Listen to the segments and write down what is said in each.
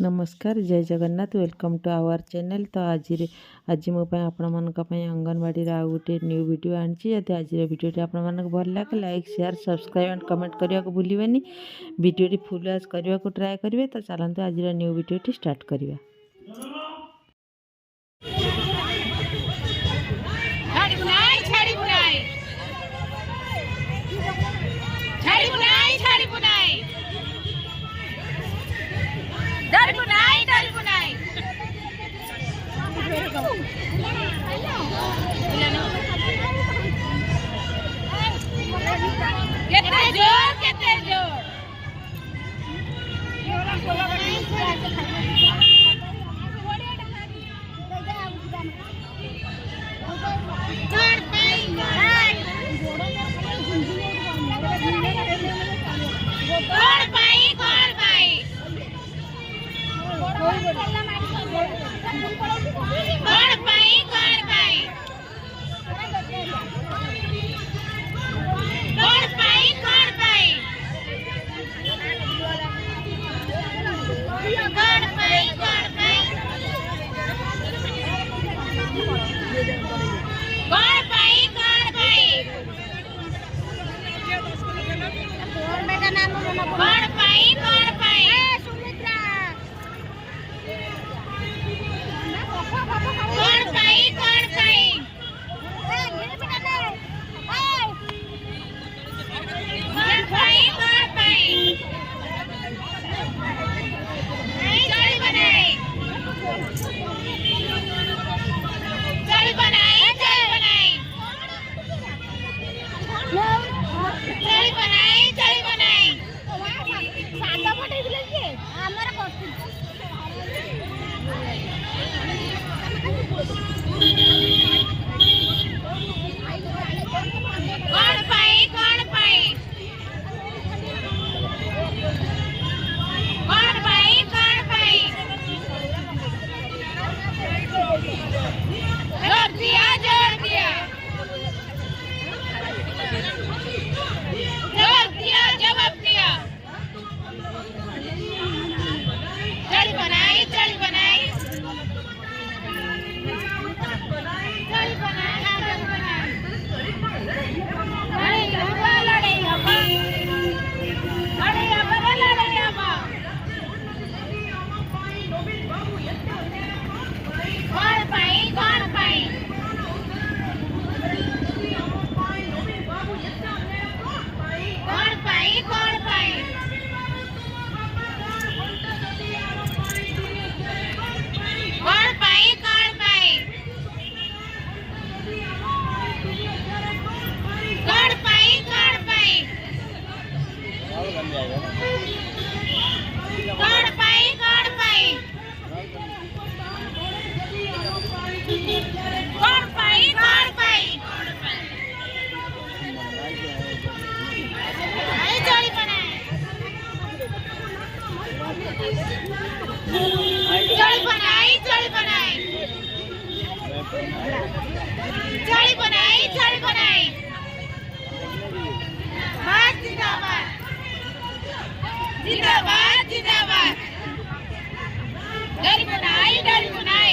नमस्कार जय Jagannath welcome to our channel. तो आज मो आपण अंगनवाड़ी आउ गोटे न्यू वीडियो आनी। आज वीडियो आप भल लगे like share subscribe and comment करने को भूलिए। वीडियो फुल वॉच करने को ट्राए करेंगे। तो चलते आज न्यू वीडियो स्टार्ट करवा। जिंदाबाद जिंदाबाद छड़ी बनाई छड़ी बनाई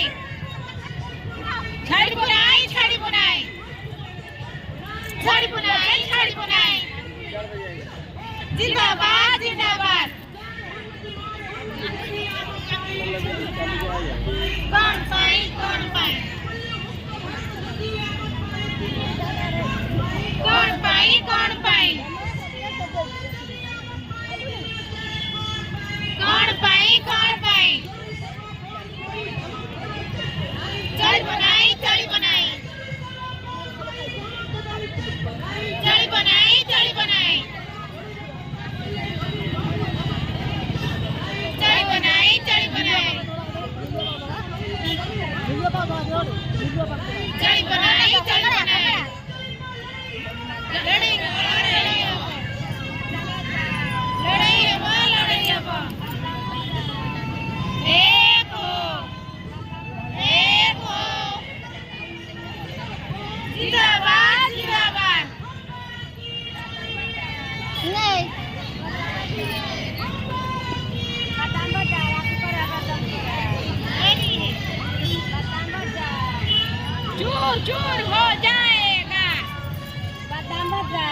छड़ी बनाई छड़ी बनाई छड़ी बनाई जिंदाबाद जिंदाबाद कौन पाई कौन पाई कौन पाई कौन पाई कौन पाई कौन पाई चल बनाई चल बनाई चल बनाई चल बनाई चल बनाई चल बनाई चल बनाई चल बनाई लड़ाई जिंदाबाद जिंदाबाद नहीं चूर चूर हो जाएगा। बादाम भजा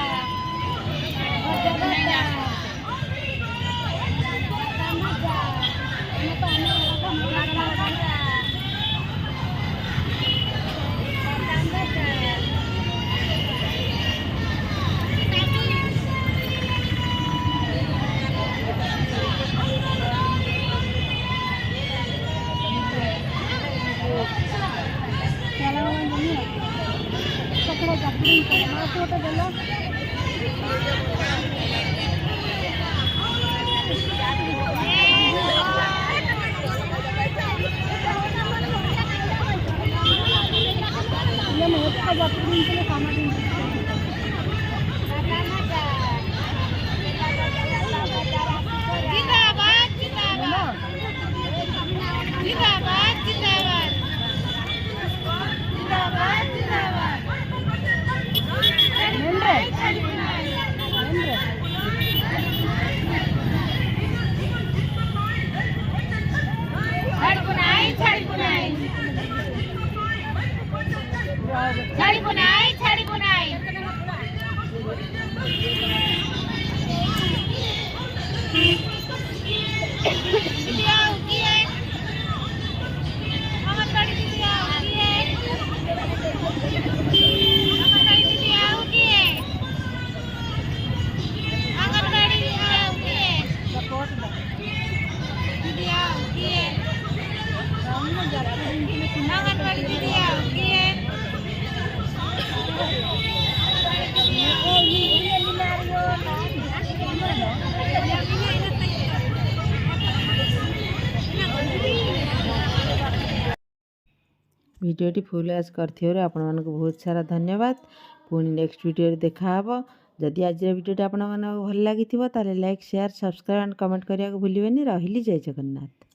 नहीं जा बादाम भजा ये पानी वाला बादाम भजा बादाम भजा पकड़ो पकड़ी माथो तो गलो ये मोट का पकड़ी के लिए खाना दिन जिंदाबाद जिंदाबाद जिंदाबाद जिंदाबाद जिंदाबाद जिंदाबाद छड़ी बुनाई छड़ी बुनाई छड़ी बुनाई छड़ी बुनाई दीदिया उगी है हमारी बड़ी दीदिया उगी है हमारी बड़ी दीदिया उगी है आंगनबाड़ी दीदिया उगी है दीदिया उगी है आंगनबाड़ी दीदिया उगी है भिडियोटी फुल आज करथिबारु आपण मानक बहुत सारा धन्यवाद। पुणी नेक्स्ट वीडियो देखा हबो। जदि आज भिडियोटी आपण मानक भल लागिथिबो ताले like share subscribe and comment करिया को भूलिबेनी। रहिली जय जगन्नाथ।